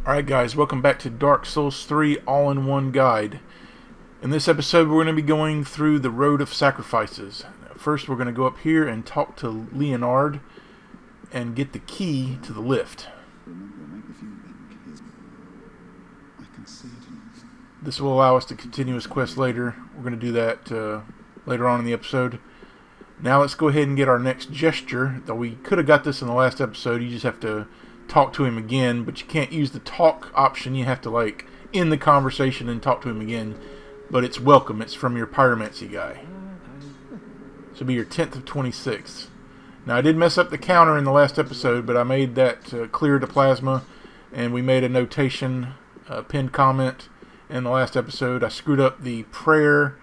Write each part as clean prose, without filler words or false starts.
Alright guys, welcome back to Dark Souls 3 All-in-One Guide. In this episode we're going to be going through the Road of Sacrifices. First we're going to go up here and talk to Leonard and get the key to the lift. This will allow us to continue his quest later. We're going to do that later on in the episode. Now let's go ahead and get our next gesture. Though we could have got this in the last episode, you just have to talk to him again, but you can't use the talk option. You have to end the conversation and talk to him again. But it's welcome. It's from your pyromancy guy. This will be your 10th of 26. Now I did mess up the counter in the last episode, but I made that clear to Plasma, and we made a notation, a pinned comment in the last episode. I screwed up the prayer,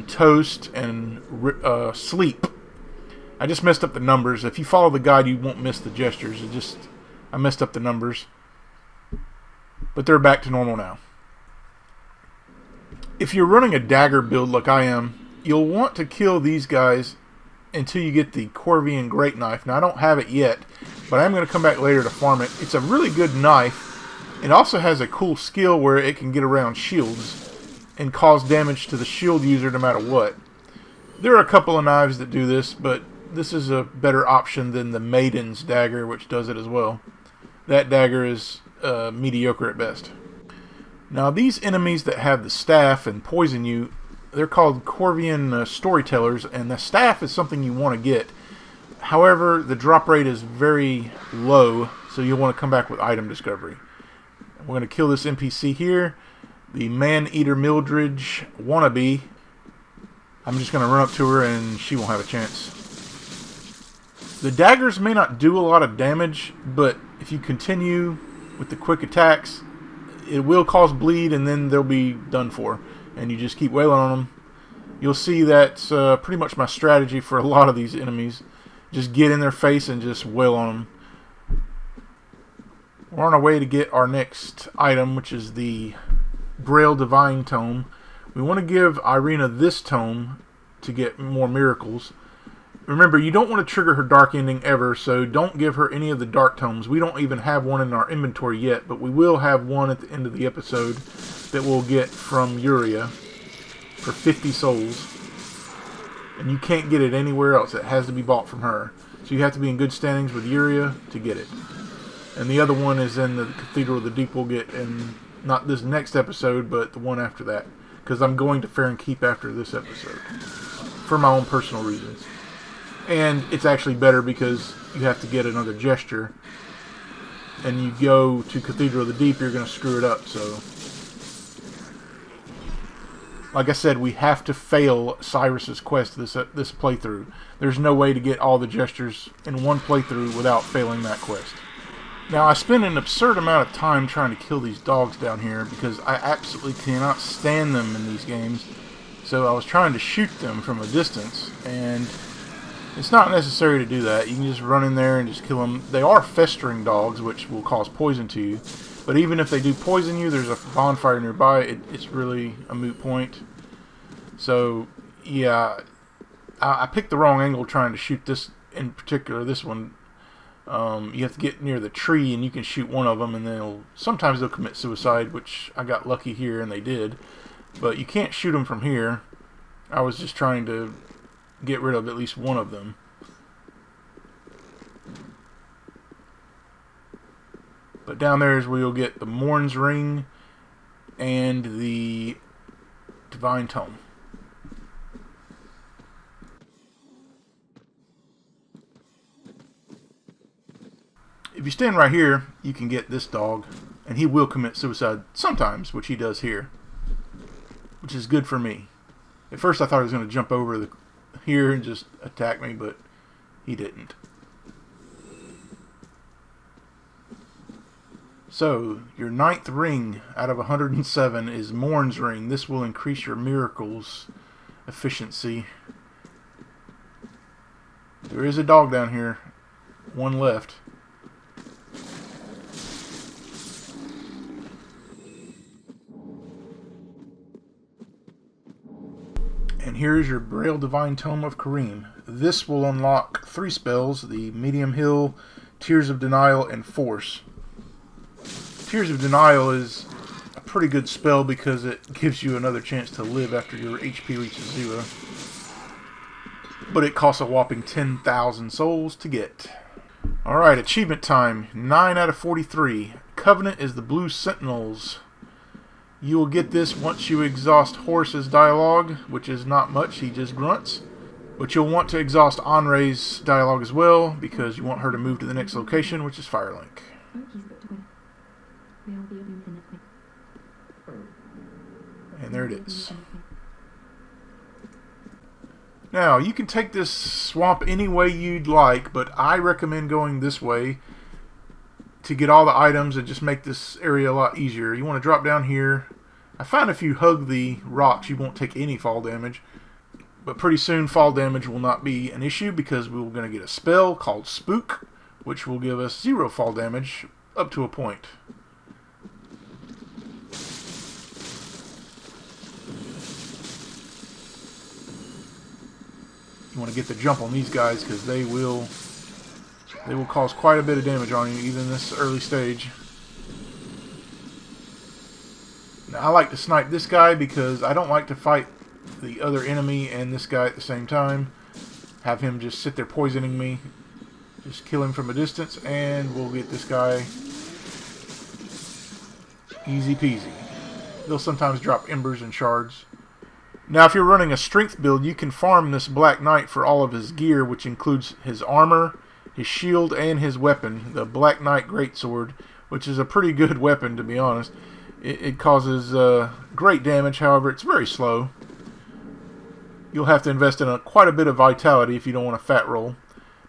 toast, and sleep. I just messed up the numbers. If you follow the guide, you won't miss the gestures. I messed up the numbers. But they're back to normal now. If you're running a dagger build like I am, you'll want to kill these guys until you get the Corvian Great Knife. Now, I don't have it yet, but I'm going to come back later to farm it. It's a really good knife. It also has a cool skill where it can get around shields and cause damage to the shield user no matter what. There are a couple of knives that do this, but this is a better option than the Maiden's dagger, which does it as well. That dagger is mediocre at best. Now, these enemies that have the staff and poison you, they're called Corvian storytellers, and the staff is something you want to get. However, the drop rate is very low, so you'll want to come back with item discovery. We're going to kill this NPC here, the Man-Eater Mildridge wannabe. I'm just going to run up to her and she won't have a chance. The daggers may not do a lot of damage, but if you continue with the quick attacks, it will cause bleed and then they'll be done for. And you just keep wailing on them. You'll see that's pretty much my strategy for a lot of these enemies. Just get in their face and just wail on them. We're on our way to get our next item, which is the Braille Divine Tome. We want to give Irina this tome to get more miracles. Remember, you don't want to trigger her dark ending ever, so don't give her any of the dark tomes. We don't even have one in our inventory yet, but we will have one at the end of the episode that we'll get from Yuria for 50 souls. And you can't get it anywhere else. It has to be bought from her. So you have to be in good standings with Yuria to get it. And the other one is in the Cathedral of the Deep we'll get in not this next episode, but the one after that. Because I'm going to Fair and Keep after this episode. For my own personal reasons. And it's actually better because you have to get another gesture. And you go to Cathedral of the Deep, you're going to screw it up. So, like I said, we have to fail Cyrus's quest this playthrough. There's no way to get all the gestures in one playthrough without failing that quest. Now, I spent an absurd amount of time trying to kill these dogs down here because I absolutely cannot stand them in these games. So I was trying to shoot them from a distance, and it's not necessary to do that. You can just run in there and just kill them. They are festering dogs, which will cause poison to you. But even if they do poison you, there's a bonfire nearby. It's really a moot point. So, yeah, I picked the wrong angle trying to shoot this in particular. This one, you have to get near the tree and you can shoot one of them, and then sometimes they'll commit suicide, which I got lucky here and they did. But you can't shoot them from here. I was just trying to get rid of at least one of them. But down there is where you'll get the Morn's Ring and the Divine Tome. If you stand right here, you can get this dog, and he will commit suicide sometimes, which he does here, which is good for me. At first I thought he was going to jump over here and just attack me, but he didn't. So, your 9th ring out of 107 is Morn's Ring. This will increase your miracles efficiency. There is a dog down here. One left. And here's your Braille Divine Tome of Kareem. This will unlock 3 spells, the Medium Hill, Tears of Denial, and Force. Tears of Denial is a pretty good spell because it gives you another chance to live after your HP reaches 0. But it costs a whopping 10,000 souls to get. Alright, achievement time. 9 out of 43. Covenant is the Blue Sentinels. You will get this once you exhaust Horus's dialogue, which is not much, he just grunts. But you'll want to exhaust Anre's dialogue as well, because you want her to move to the next location, which is Firelink. And there it is. Now, you can take this swamp any way you'd like, but I recommend going this way to get all the items and just make this area a lot easier. You want to drop down here. I find if you hug the rocks, you won't take any fall damage. But pretty soon, fall damage will not be an issue because we're going to get a spell called Spook, which will give us 0 fall damage up to a point. You want to get the jump on these guys because they will cause quite a bit of damage on you, even in this early stage. Now, I like to snipe this guy because I don't like to fight the other enemy and this guy at the same time. Have him just sit there poisoning me. Just kill him from a distance and we'll get this guy easy peasy. They'll sometimes drop embers and shards. Now, if you're running a strength build, you can farm this Black Knight for all of his gear, which includes his armor, his shield, and his weapon, the Black Knight Greatsword, which is a pretty good weapon, to be honest. It causes great damage, however, it's very slow. You'll have to invest in quite a bit of vitality if you don't want a fat roll.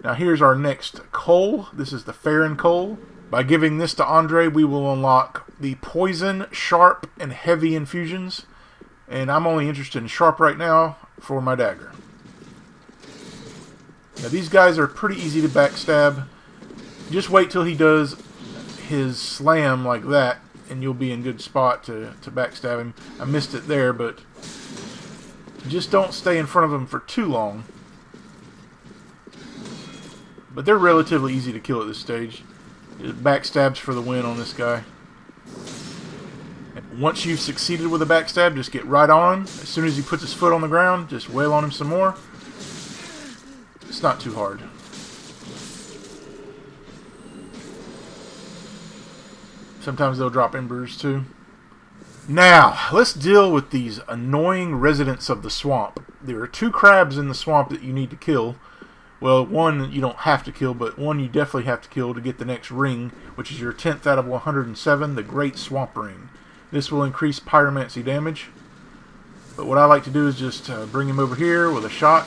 Now, here's our next coal. This is the Farron coal. By giving this to Andre, we will unlock the poison, sharp, and heavy infusions. And I'm only interested in sharp right now for my dagger. Now these guys are pretty easy to backstab. Just wait till he does his slam like that and you'll be in good spot to backstab him. I missed it there, but just don't stay in front of him for too long. But they're relatively easy to kill at this stage. Backstabs for the win on this guy. Once you've succeeded with a backstab, just get right on him. As soon as he puts his foot on the ground, just wail on him some more. It's not too hard. Sometimes they'll drop embers too. Now, let's deal with these annoying residents of the swamp. There are 2 crabs in the swamp that you need to kill. Well, one you don't have to kill, but one you definitely have to kill to get the next ring, which is your 10th out of 107, the Great Swamp Ring. This will increase pyromancy damage. But what I like to do is just bring him over here with a shot.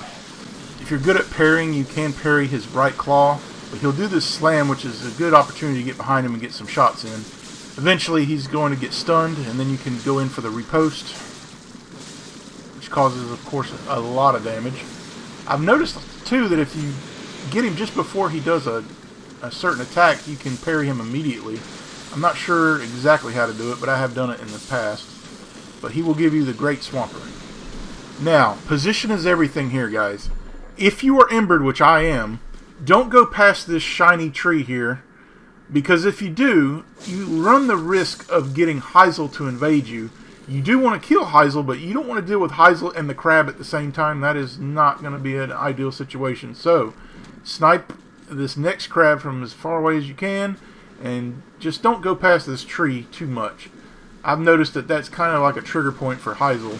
If you're good at parrying, you can parry his right claw. But he'll do this slam, which is a good opportunity to get behind him and get some shots in. Eventually, he's going to get stunned, and then you can go in for the riposte, which causes, of course, a lot of damage. I've noticed, too, that if you get him just before he does a certain attack, you can parry him immediately. I'm not sure exactly how to do it, but I have done it in the past. But he will give you the Great Swamp Ring. Now, position is everything here, guys. If you are embered, which I am, don't go past this shiny tree here. Because if you do, you run the risk of getting Heisel to invade you. You do want to kill Heisel, but you don't want to deal with Heisel and the crab at the same time. That is not going to be an ideal situation. So, snipe this next crab from as far away as you can. And just don't go past this tree too much. I've noticed that that's kind of like a trigger point for Heisel.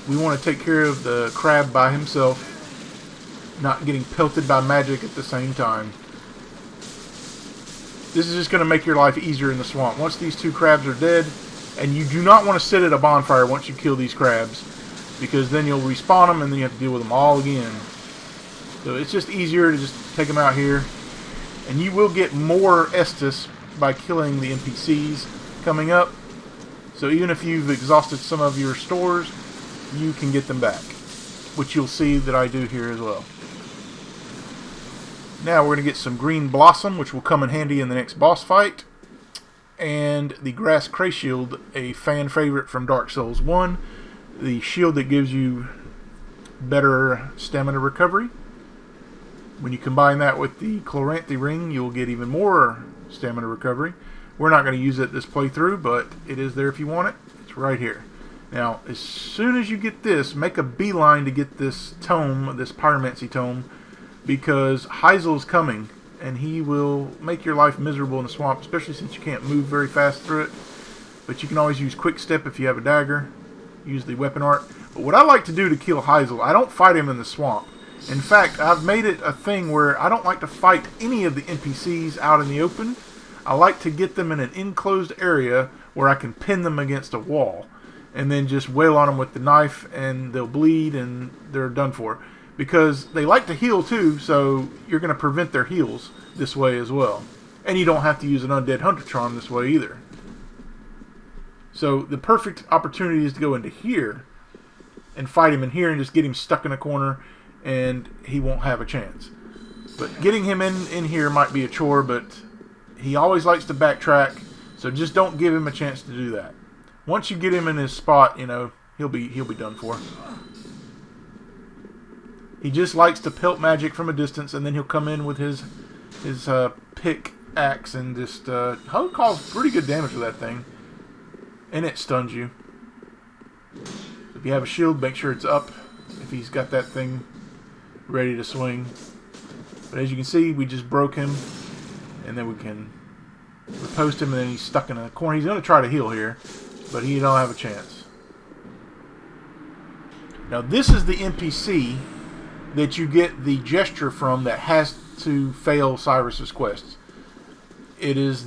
We want to take care of the crab by himself, not getting pelted by magic at the same time. This is just going to make your life easier in the swamp. Once these 2 crabs are dead, and you do not want to sit at a bonfire once you kill these crabs, because then you'll respawn them and then you have to deal with them all again. So it's just easier to just take them out here. And you will get more Estus by killing the NPCs coming up. So even if you've exhausted some of your stores, you can get them back. Which you'll see that I do here as well. Now we're going to get some Green Blossom, which will come in handy in the next boss fight. And the Grass Cray Shield, a fan favorite from Dark Souls 1. The shield that gives you better stamina recovery. When you combine that with the Chloranthy Ring, you'll get even more stamina recovery. We're not going to use it this playthrough, but it is there if you want it. It's right here. Now, as soon as you get this, make a beeline to get this tome, this pyromancy tome, because Heisel's coming, and he will make your life miserable in the swamp, especially since you can't move very fast through it. But you can always use quick step if you have a dagger. Use the weapon art. But what I like to do to kill Heisel, I don't fight him in the swamp. In fact, I've made it a thing where I don't like to fight any of the NPCs out in the open. I like to get them in an enclosed area where I can pin them against a wall and then just wail on them with the knife, and they'll bleed and they're done for. Because they like to heal too, so you're going to prevent their heals this way as well. And you don't have to use an undead hunter charm this way either. So the perfect opportunity is to go into here and fight him in here and just get him stuck in a corner, and he won't have a chance. But getting him in here might be a chore, but he always likes to backtrack, so just don't give him a chance to do that. Once you get him in his spot, you know, he'll be done for. He just likes to pelt magic from a distance, and then he'll come in with his pickaxe and just he'll cause pretty good damage with that thing, and it stuns you. If you have a shield, make sure it's up if he's got that thing ready to swing. But as you can see, we just broke him, and then we can riposte him, and then he's stuck in a corner. He's going to try to heal here, but he don't have a chance. Now this is the NPC that you get the gesture from that has to fail Cyrus's quests. It is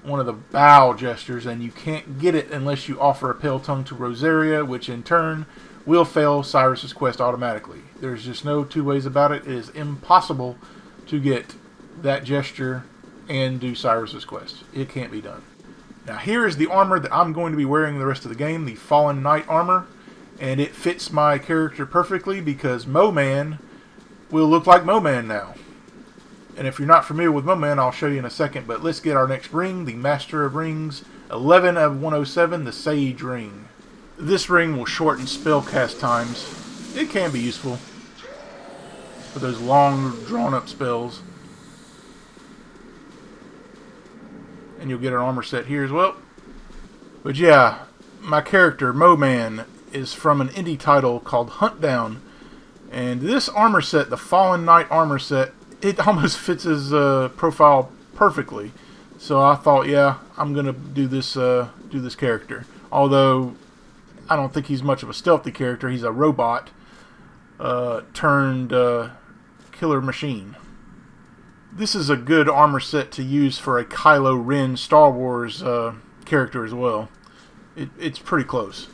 one of the bow gestures, and you can't get it unless you offer a pale tongue to Rosaria, which in turn will fail Cyrus's quest automatically. There's just no two ways about it. It is impossible to get that gesture and do Cyrus's quest. It can't be done. Now here is the armor that I'm going to be wearing the rest of the game, the Fallen Knight armor, and it fits my character perfectly because Mo-Man will look like Mo-Man now. And if you're not familiar with Mo-Man, I'll show you in a second, but let's get our next ring, the Master of Rings, 11 of 107, the Sage Ring. This ring will shorten spellcast times. It can be useful for those long, drawn-up spells. And you'll get an armor set here as well. But yeah, my character, Mo-Man, is from an indie title called Huntdown. And this armor set, the Fallen Knight armor set, it almost fits his profile perfectly. So I thought, yeah, I'm going to do this character. Although I don't think he's much of a stealthy character. He's a robot turned killer machine. This is a good armor set to use for a Kylo Ren Star Wars character as well. It's pretty close.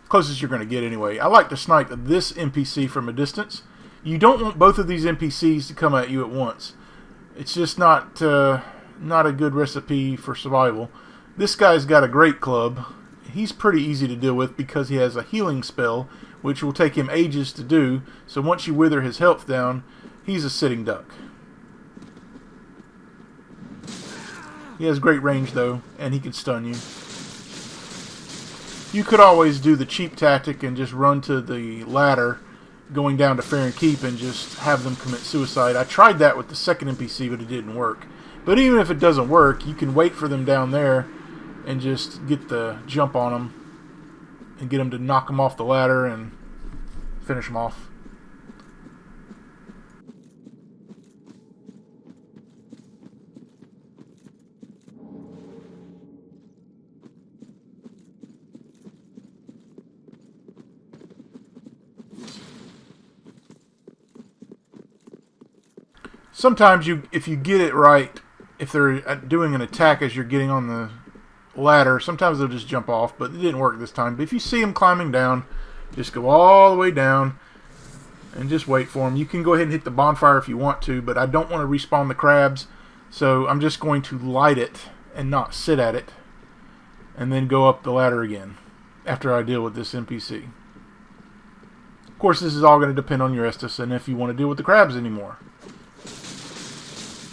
Closest you're going to get anyway. I like to snipe this NPC from a distance. You don't want both of these NPCs to come at you at once. It's just not a good recipe for survival. This guy's got a great club. He's pretty easy to deal with because he has a healing spell, which will take him ages to do. So once you wither his health down, he's a sitting duck. He has great range though, and he can stun you. You could always do the cheap tactic and just run to the ladder going down to Fair and Keep and just have them commit suicide. I tried that with the second NPC, but it didn't work. But even if it doesn't work, you can wait for them down there and just get the jump on them and get them to knock them off the ladder and finish them off. Sometimes if you get it right, if they're doing an attack as you're getting on the ladder, sometimes they'll just jump off, but it didn't work this time. But if you see them climbing down, just go all the way down and just wait for them. You can go ahead and hit the bonfire if you want to, but I don't want to respawn the crabs, so I'm just going to light it and not sit at it, and then go up the ladder again after I deal with this NPC. Of course, this is all going to depend on your Estus and if you want to deal with the crabs anymore.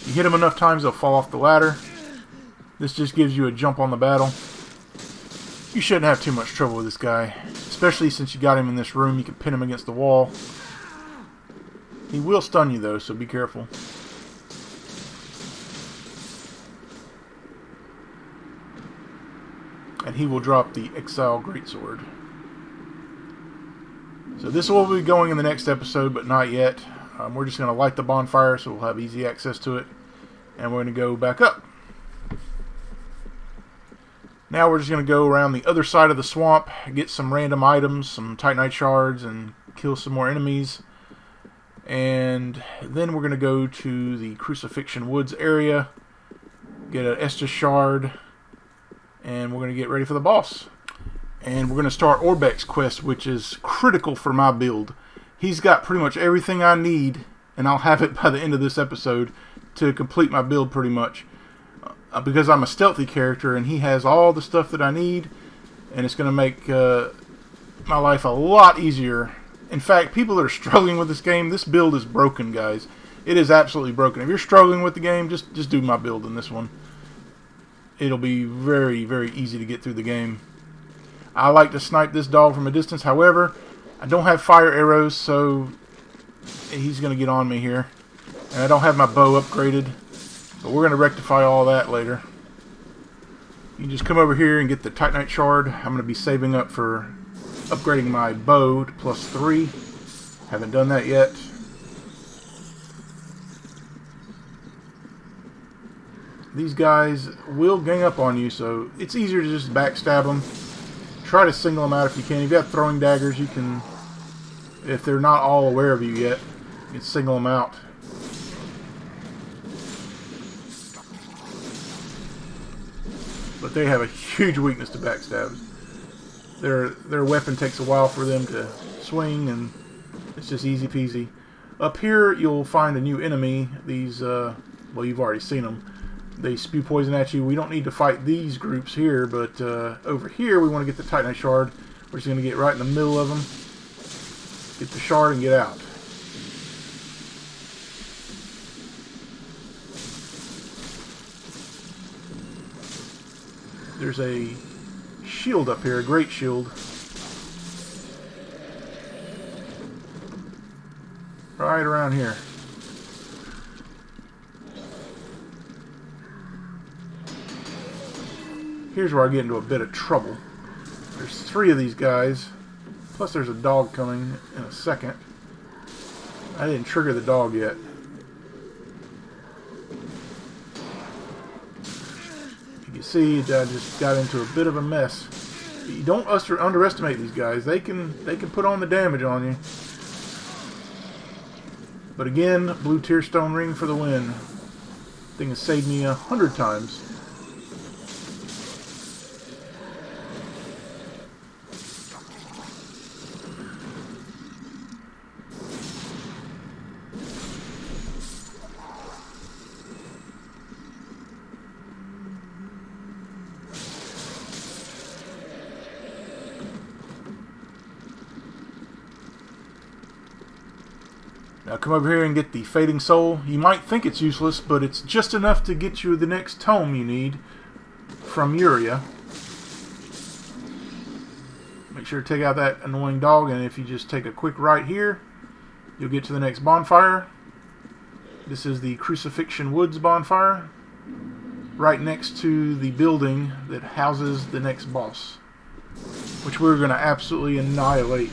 You hit them enough times, they'll fall off the ladder. This just gives you a jump on the battle. You shouldn't have too much trouble with this guy, especially since you got him in this room. You can pin him against the wall. He will stun you though, so be careful. and he will drop the Exile Greatsword. So this will be going in the next episode, but not yet. We're just going to light the bonfire so we'll have easy access to it. And we're going to go back up. Now we're just going to go around the other side of the swamp, get some random items, some Titanite shards, and kill some more enemies. And then we're going to go to the Crucifixion Woods area, get an Estus shard, and we're going to get ready for the boss. And we're going to start Orbek's quest, which is critical for my build. He's got pretty much everything I need, and I'll have it by the end of this episode to complete my build pretty much. Because I'm a stealthy character, and he has all the stuff that I need, and it's going to make my life a lot easier. In fact, people that are struggling with this game, this build is broken, guys. It is absolutely broken. If you're struggling with the game, just do my build in this one. It'll be very, very easy to get through the game. I like to snipe this dog from a distance. However, I don't have fire arrows, so he's going to get on me here. And I don't have my bow upgraded, but we're going to rectify all that later. You just come over here and get the Titanite shard. I'm going to be saving up for upgrading my bow to +3. Haven't done that yet. These guys will gang up on you, so it's easier to just backstab them. Try to single them out if you can. If you have throwing daggers, you can, if they're not all aware of you yet, you can single them out. But they have a huge weakness to backstabs. Their weapon takes a while for them to swing, and it's just easy peasy. Up here, you'll find a new enemy. These, well, you've already seen them. They spew poison at you. We don't need to fight these groups here, but over here we want to get the Titanite shard. We're just going to get right in the middle of them, get the shard, and get out. There's a shield up here, a great shield. Right around here. Here's where I get into a bit of trouble. There's 3 of these guys, plus there's a dog coming in a second. I didn't trigger the dog yet. You can see I just got into a bit of a mess. You don't underestimate these guys. They can put on the damage on you. But again, blue tearstone ring for the win. Thing has saved me 100 times. Now come over here and get the Fading Soul. You might think it's useless, but it's just enough to get you the next tome you need from Yuria. Make sure to take out that annoying dog, and if you just take a quick right here, you'll get to the next bonfire. This is the Crucifixion Woods bonfire, right next to the building that houses the next boss, which we're going to absolutely annihilate.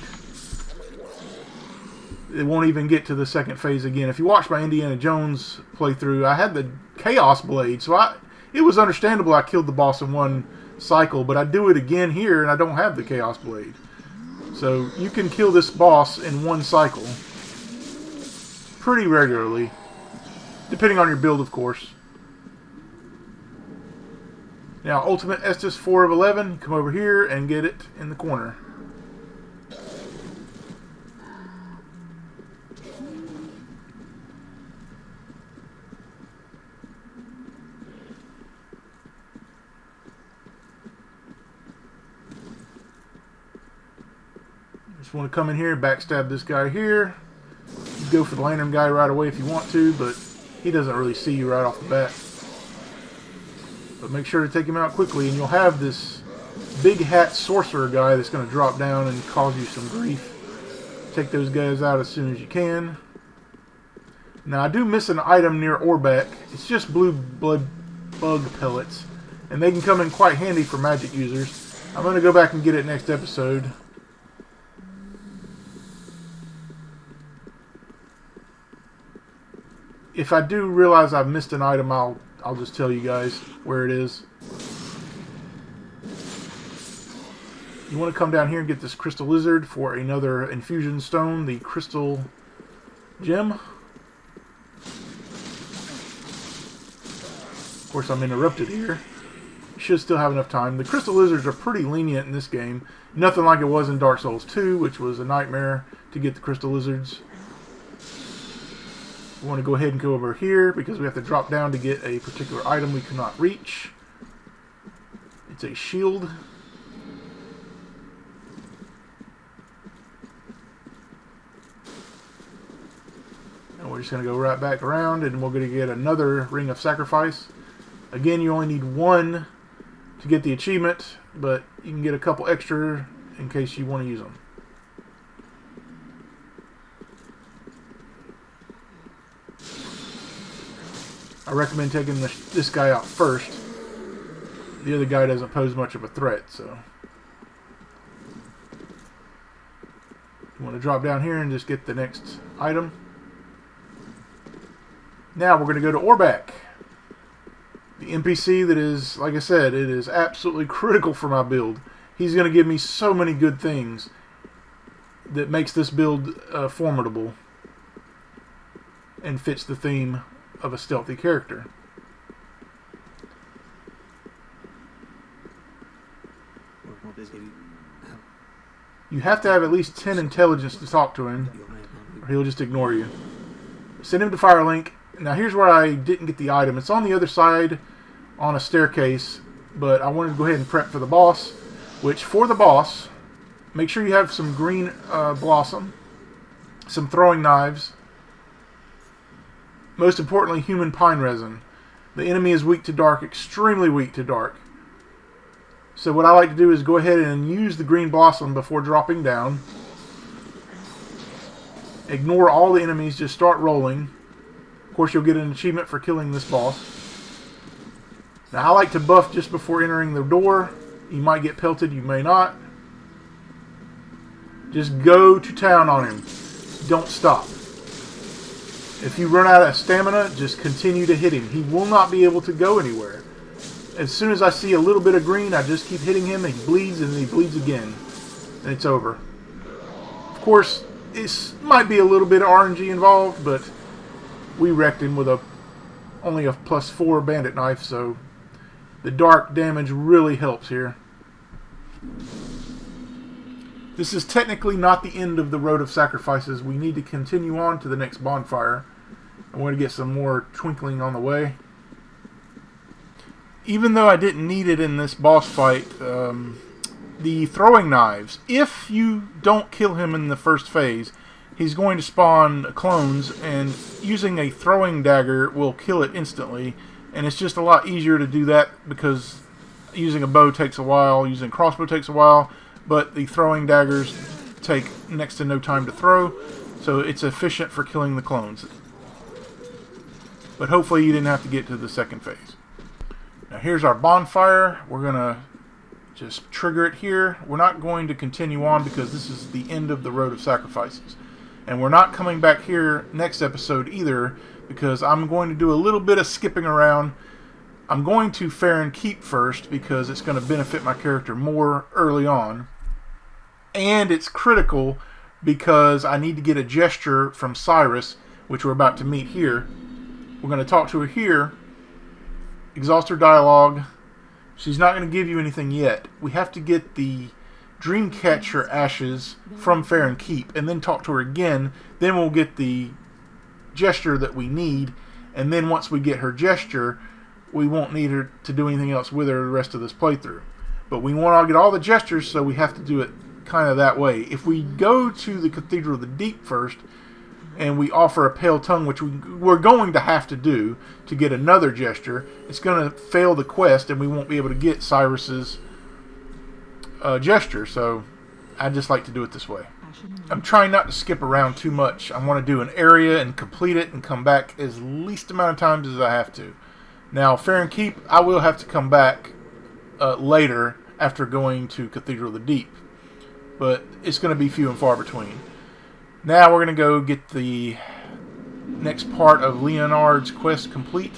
It won't even get to the second phase again. If you watch my Indiana Jones playthrough, I had the Chaos Blade, so it was understandable I killed the boss in one cycle, but I do it again here and I don't have the Chaos Blade. So you can kill this boss in one cycle pretty regularly, depending on your build, of course. Now, Ultimate Estus 4 of 11, come over here and get it in the corner. Just want to come in here and backstab this guy here. You go for the lantern guy right away if you want to, but he doesn't really see you right off the bat. But make sure to take him out quickly, and you'll have this big hat sorcerer guy that's going to drop down and cause you some grief. Take those guys out as soon as you can. Now I do miss an item near Orbek. It's just blue blood bug pellets. and they can come in quite handy for magic users. I'm going to go back and get it next episode. If I do realize I've missed an item, I'll just tell you guys where it is. You want to come down here and get this crystal lizard for another infusion stone, the crystal gem. Of course, I'm interrupted here. Should still have enough time. The crystal lizards are pretty lenient in this game. Nothing like it was in Dark Souls 2, which was a nightmare to get the crystal lizards. We want to go ahead and go over here because we have to drop down to get a particular item we cannot reach. It's a shield. And we're just going to go right back around and we're going to get another Ring of Sacrifice. Again, you only need one to get the achievement, but you can get a couple extra in case you want to use them. I recommend taking this guy out first. The other guy doesn't pose much of a threat, so you want to drop down here and just get the next item. Now we're going to go to Orbac. The NPC that is, like I said, it is absolutely critical for my build. He's going to give me so many good things that makes this build formidable and fits the theme of a stealthy character. You have to have at least 10 intelligence to talk to him, or he'll just ignore you. Send him to Firelink. Now here's where I didn't get the item. It's on the other side on a staircase, but I wanted to go ahead and prep for the boss, which for the boss, make sure you have some green blossom, some throwing knives, most importantly human pine resin. The enemy is weak to dark, extremely weak to dark. So what I like to do is go ahead and use the green blossom before dropping down. Ignore all the enemies, just start rolling. Of course, you'll get an achievement for killing this boss. Now, I like to buff just before entering the door. You might get pelted, you may not. Just go to town on him. Don't stop. If you run out of stamina, just continue to hit him. He will not be able to go anywhere. As soon as I see a little bit of green, I just keep hitting him, and he bleeds, and he bleeds again. And it's over. Of course, it might be a little bit of RNG involved, but we wrecked him with only a +4 bandit knife, so the dark damage really helps here. This is technically not the end of the Road of Sacrifices. We need to continue on to the next bonfire. I want to get some more twinkling on the way. Even though I didn't need it in this boss fight, the throwing knives, if you don't kill him in the first phase, he's going to spawn clones, and using a throwing dagger will kill it instantly. And it's just a lot easier to do that because using a bow takes a while, using crossbow takes a while, but the throwing daggers take next to no time to throw, so it's efficient for killing the clones. But hopefully you didn't have to get to the second phase. Now here's our bonfire. We're going to just trigger it here. We're not going to continue on because this is the end of the Road of Sacrifices. And we're not coming back here next episode either because I'm going to do a little bit of skipping around. I'm going to Farron Keep first because it's going to benefit my character more early on. And it's critical because I need to get a gesture from Cyrus, which we're about to meet here. We're going to talk to her here. Exhaust her dialogue. She's not going to give you anything yet. We have to get the Dreamcatcher ashes from Farron Keep and then talk to her again. Then we'll get the gesture that we need. And then once we get her gesture, we won't need her to do anything else with her the rest of this playthrough. But we want to get all the gestures, so we have to do it kind of that way. If we go to the Cathedral of the Deep first and we offer a Pale Tongue, which we're going to have to do to get another gesture, it's going to fail the quest and we won't be able to get Cyrus's gesture. So I just like to do it this way. I'm trying not to skip around too much. I want to do an area and complete it and come back as least amount of times as I have to. Now, Farron Keep, I will have to come back later after going to Cathedral of the Deep. But it's going to be few and far between. Now we're going to go get the next part of Leonard's quest complete,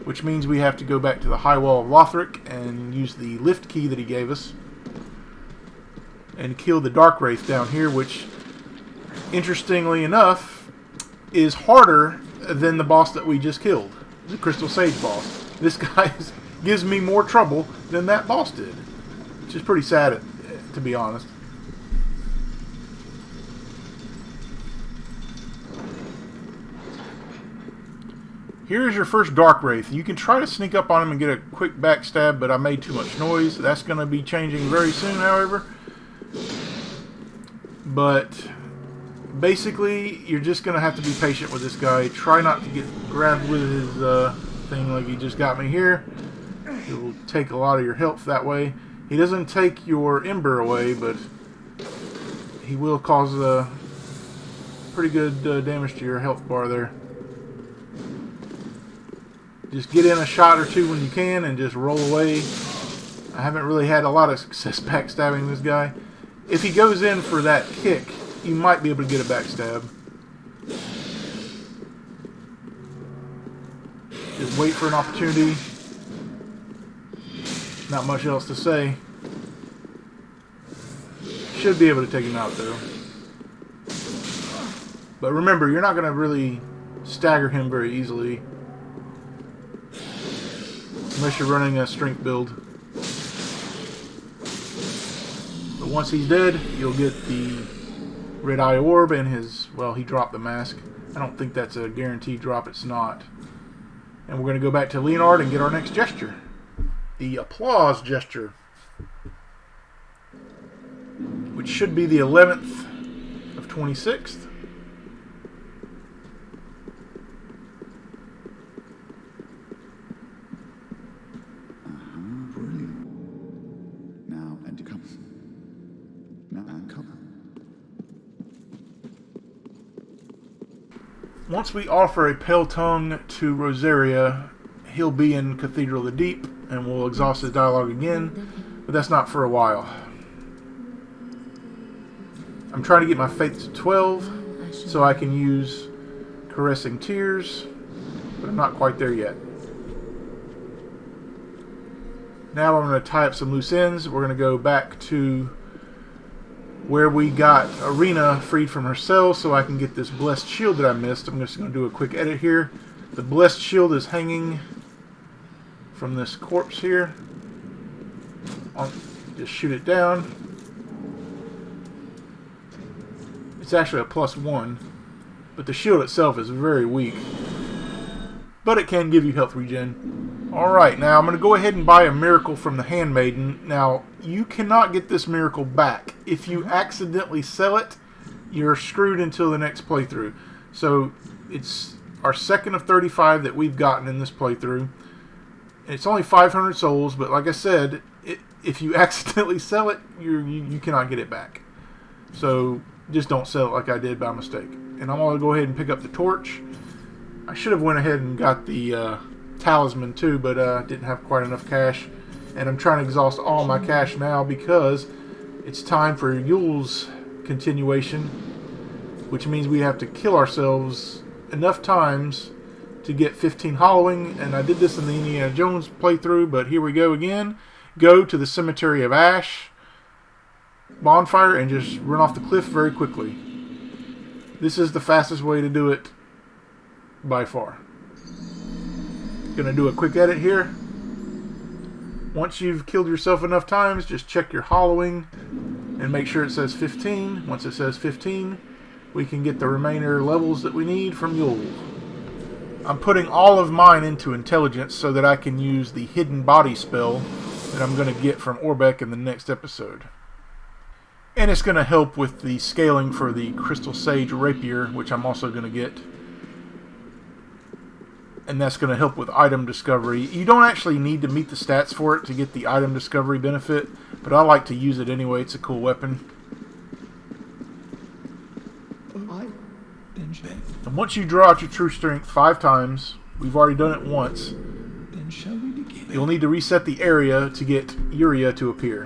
which means we have to go back to the High Wall of Lothric and use the lift key that he gave us and kill the Dark Wraith down here, which, interestingly enough, is harder than the boss that we just killed, the Crystal Sage boss. This guy gives me more trouble than that boss did, which is pretty sad, to be honest. Here's your first Dark Wraith. You can try to sneak up on him and get a quick backstab, but I made too much noise. That's going to be changing very soon, however. But basically, you're just going to have to be patient with this guy. Try not to get grabbed with his thing like he just got me here. It will take a lot of your health that way. He doesn't take your Ember away, but he will cause pretty good damage to your health bar there. Just get in a shot or two when you can and just roll away. I haven't really had a lot of success backstabbing this guy. If he goes in for that kick, you might be able to get a backstab. Just wait for an opportunity. Not much else to say. Should be able to take him out though. But remember, you're not going to really stagger him very easily. Unless you're running a strength build. But once he's dead, you'll get the Red Eye Orb and his... well, he dropped the mask. I don't think that's a guaranteed drop. It's not. And we're going to go back to Leonard and get our next gesture. The Applause gesture. Which should be the 11th of 26th. Once we offer a Pale Tongue to Rosaria, he'll be in Cathedral of the Deep, and we'll exhaust his dialogue again, but that's not for a while. I'm trying to get my faith to 12, so I can use Caressing Tears, but I'm not quite there yet. Now I'm going to tie up some loose ends. We're going to go back to where we got Irina freed from her cell so I can get this Blessed Shield that I missed. I'm just going to do a quick edit here. The Blessed Shield is hanging from this corpse here. I'll just shoot it down. It's actually a +1, but the shield itself is very weak. But it can give you health regen. Alright, now I'm going to go ahead and buy a miracle from the Handmaiden. Now, you cannot get this miracle back. If you accidentally sell it, you're screwed until the next playthrough. So, it's our second of 35 that we've gotten in this playthrough. It's only 500 souls, but like I said, if you accidentally sell it, you cannot get it back. So, just don't sell it like I did by mistake. And I'm going to go ahead and pick up the torch. I should have went ahead and got the talisman too, but didn't have quite enough cash. And I'm trying to exhaust all my cash now because it's time for Yule's continuation, which means we have to kill ourselves enough times to get 15 hollowing. And I did this in the Indiana Jones playthrough, but here we go again. Go to the Cemetery of Ash bonfire and just run off the cliff very quickly. This is the fastest way to do it by far. Gonna do a quick edit here. Once you've killed yourself enough times, just check your hollowing and make sure it says 15. Once it says 15, we can get the remainder levels that we need from Yule. I'm putting all of mine into intelligence so that I can use the hidden body spell that I'm going to get from Orbeck in the next episode. And it's going to help with the scaling for the Crystal Sage Rapier, which I'm also going to get. And that's going to help with item discovery. You don't actually need to meet the stats for it to get the item discovery benefit, but I like to use it anyway. It's a cool weapon. And once you draw out your true strength 5 times, we've already done it once, then shall we begin? You'll need to reset the area to get Yuria to appear.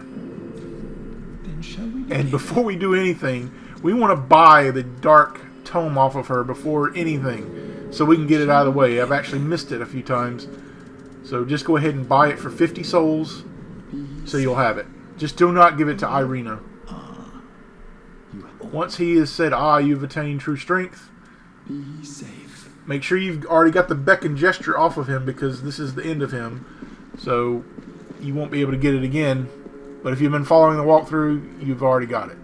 And before we do anything, we want to buy the dark tome off of her before anything, so we can get it out of the way. I've actually missed it a few times. So just go ahead and buy it for 50 souls, so you'll have it. Just do not give it to Irina. Once he has said, you've attained true strength, Be safe. make sure you've already got the beckon gesture off of him, because this is the end of him. So you won't be able to get it again. But if you've been following the walkthrough, you've already got it.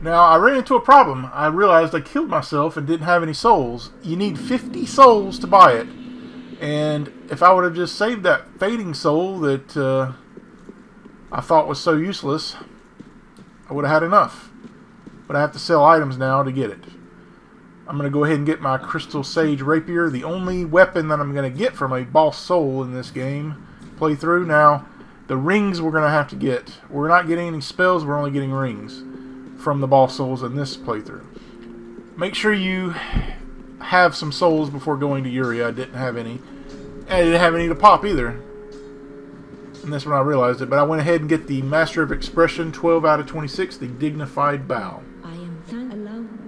Now, I ran into a problem. I realized I killed myself and didn't have any souls. You need 50 souls to buy it. And if I would have just saved that fading soul that I thought was so useless, I would have had enough. But I have to sell items now to get it. I'm going to go ahead and get my Crystal Sage Rapier, the only weapon that I'm going to get from a boss soul in this game playthrough. Now, the rings we're going to have to get. We're not getting any spells, we're only getting rings from the boss souls in this playthrough. Make sure you have some souls before going to Yuria. I didn't have any. And I didn't have any to pop either. And that's when I realized it. But I went ahead and get the Master of Expression 12 out of 26, the Dignified Bow. I am thank alone.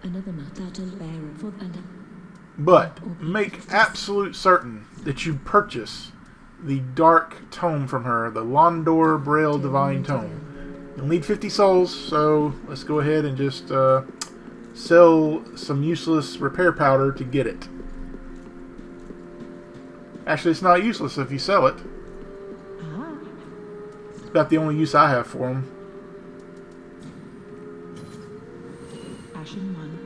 Another battle bearer for But make absolute certain that you purchase the Dark Tome from her, the Londor Braille Divine Tome. You'll need 50 souls, so let's go ahead and just sell some useless repair powder to get it. Actually, it's not useless if you sell it. It's about the only use I have for them. Ashen one.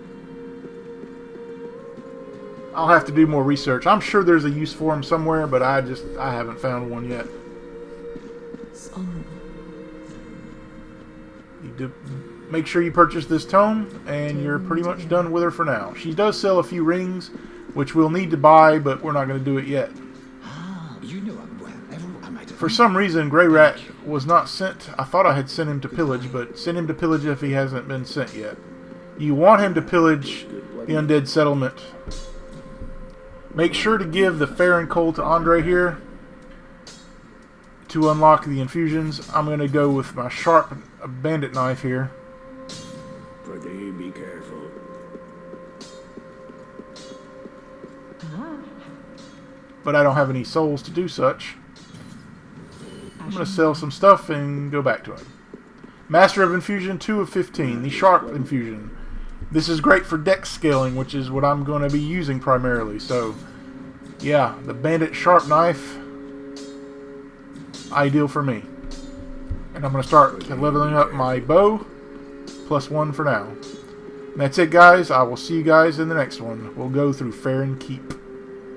I'll have to do more research. I'm sure there's a use for them somewhere, but I haven't found one yet. Honorable. Make sure you purchase this tome, and you're pretty much done with her for now. She does sell a few rings, which we'll need to buy, but we're not going to do it yet. You know I'm well. I might have. For some reason, Greirat was not sent. I thought I had sent him to pillage, but send him to pillage if he hasn't been sent yet. You want him to pillage the Undead Settlement. Make sure to give the Farron Coal to Andre here to unlock the infusions. I'm going to go with my sharp bandit knife here. Pretty be careful. But I don't have any souls to do such. I'm going to sell some stuff and go back to him. Master of Infusion 2 of 15, the Sharp Infusion. This is great for dex scaling, which is what I'm going to be using primarily. So, yeah, the Bandit Sharp Knife, ideal for me. And I'm going to start leveling up my bow, +1 for now. And that's it, guys. I will see you guys in the next one. We'll go through Farron Keep.